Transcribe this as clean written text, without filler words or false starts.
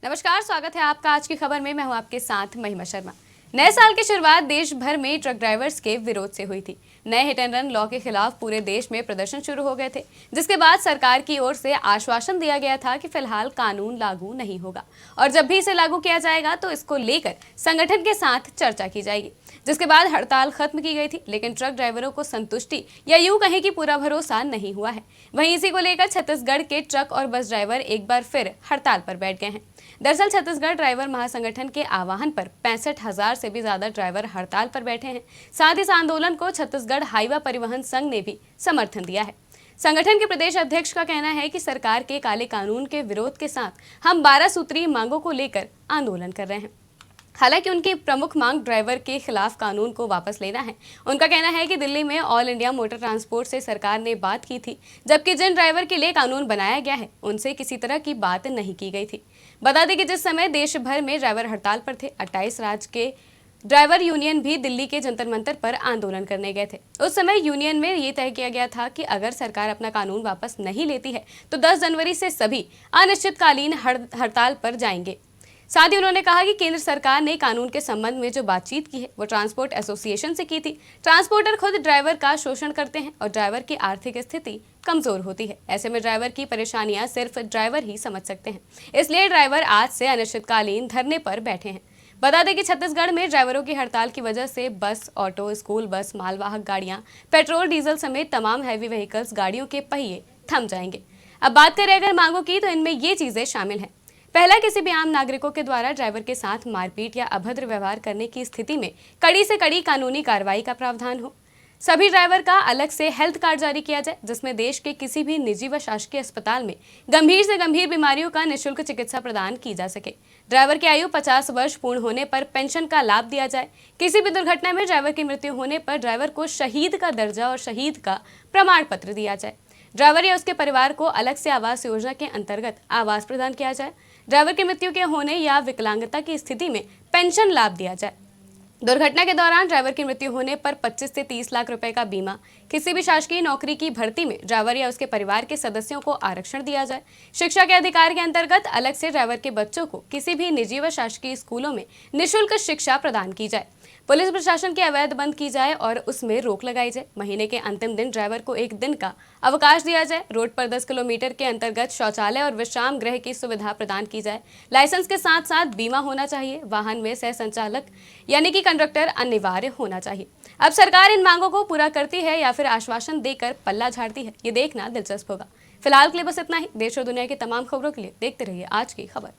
नमस्कार, स्वागत है आपका आज की खबर में। मैं हूं आपके साथ महिमा शर्मा। नए साल की शुरुआत देश भर में ट्रक ड्राइवर्स के विरोध से हुई थी। नए हिट एंड रन लॉ के खिलाफ पूरे देश में प्रदर्शन शुरू हो गए थे, जिसके बाद सरकार की ओर से आश्वासन दिया गया था कि फिलहाल कानून लागू नहीं होगा और जब भी इसे लागू किया जाएगा तो इसको लेकर संगठन के साथ चर्चा की जाएगी। जिसके बाद हड़ताल खत्म की गई थी, लेकिन ट्रक ड्राइवरों को संतुष्टि या यूं कहें कि पूरा भरोसा नहीं हुआ है। वहीं इसी को लेकर छत्तीसगढ़ के ट्रक और बस ड्राइवर एक बार फिर हड़ताल पर बैठ गए हैं। दरअसल छत्तीसगढ़ ड्राइवर महासंगठन के आह्वान पर 65,000 से भी ज्यादा ड्राइवर हड़ताल पर बैठे हैं। साथ ही इस आंदोलन को छत्तीसगढ़ हाईवा परिवहन संघ ने भी समर्थन दिया है। संगठन के प्रदेश अध्यक्ष का कहना है कि सरकार के काले कानून के विरोध के साथ हम 12 सूत्रीय मांगों को लेकर आंदोलन कर रहे हैं। हालांकि उनकी प्रमुख मांग ड्राइवर के खिलाफ कानून को वापस लेना है। उनका कहना है कि दिल्ली में ऑल इंडिया मोटर ट्रांसपोर्ट से सरकार ने बात की थी, जबकि जिन ड्राइवर के लिए कानून बनाया गया है उनसे किसी तरह की बात नहीं की गई थी। बता दें कि जिस समय देश भर में ड्राइवर हड़ताल पर थे, 28 राज्य के ड्राइवर यूनियन भी दिल्ली के जंतर मंतर पर आंदोलन करने गए थे। उस समय यूनियन में ये तय किया गया था कि अगर सरकार अपना कानून वापस नहीं लेती है तो 10 जनवरी से सभी अनिश्चितकालीन हड़ताल पर जाएंगे। साथ ही उन्होंने कहा कि केंद्र सरकार ने कानून के संबंध में जो बातचीत की है वो ट्रांसपोर्ट एसोसिएशन से की थी। ट्रांसपोर्टर खुद ड्राइवर का शोषण करते हैं और ड्राइवर की आर्थिक स्थिति कमजोर होती है। ऐसे में ड्राइवर की परेशानियां सिर्फ ड्राइवर ही समझ सकते हैं, इसलिए ड्राइवर आज से अनिश्चितकालीन धरने पर बैठे हैं। बता दें कि छत्तीसगढ़ में ड्राइवरों की हड़ताल की वजह से बस, ऑटो, स्कूल बस, मालवाहक गाड़ियां, पेट्रोल डीजल समेत तमाम हैवी व्हीकल्स गाड़ियों के पहिए थम जाएंगे। अब बात करें अगर मांगों की, तो इनमें ये चीजें शामिल हैं। पहला, किसी भी आम नागरिकों के द्वारा ड्राइवर के साथ मारपीट या अभद्र व्यवहार करने की स्थिति में कड़ी से कड़ी कानूनी कार्रवाई का प्रावधान हो। सभी ड्राइवर का अलग से हेल्थ कार्ड जारी किया जाए, जिसमें देश के किसी भी निजी व शासकीय अस्पताल में गंभीर से गंभीर बीमारियों का निःशुल्क चिकित्सा प्रदान की जा सके। ड्राइवर की आयु 50 वर्ष पूर्ण होने पर पेंशन का लाभ दिया जाए। किसी भी दुर्घटना में ड्राइवर की मृत्यु होने पर ड्राइवर को शहीद का दर्जा और शहीद का प्रमाण पत्र दिया जाए। ड्राइवर या उसके परिवार को अलग से आवास योजना के अंतर्गत आवास प्रदान किया जाए। ड्राइवर की मृत्यु के होने या विकलांगता की स्थिति में पेंशन लाभ दिया जाए। दुर्घटना के दौरान ड्राइवर की मृत्यु होने पर 25 से 30 लाख रुपए का बीमा। किसी भी शासकीय नौकरी की भर्ती में ड्राइवर या उसके परिवार के सदस्यों को आरक्षण दिया जाए। शिक्षा के अधिकार के अंतर्गत अलग से ड्राइवर के बच्चों को किसी भी निजी व शासकीय स्कूलों में निःशुल्क शिक्षा प्रदान की जाए। पुलिस प्रशासन की अवैध बंद की जाए और उसमें रोक लगाई जाए। महीने के अंतिम दिन ड्राइवर को 1 दिन का अवकाश दिया जाए। रोड पर 10 किलोमीटर के अंतर्गत शौचालय और विश्राम गृह की सुविधा प्रदान की जाए। लाइसेंस के साथ साथ बीमा होना चाहिए। वाहन में सह संचालक यानी कि कंडक्टर अनिवार्य होना चाहिए। अब सरकार इन मांगों को पूरा करती है या फिर आश्वासन देकर पल्ला झाड़ती है, ये देखना दिलचस्प होगा। फिलहाल के लिए बस इतना ही। देश और दुनिया की तमाम खबरों के लिए देखते रहिए आज की खबर।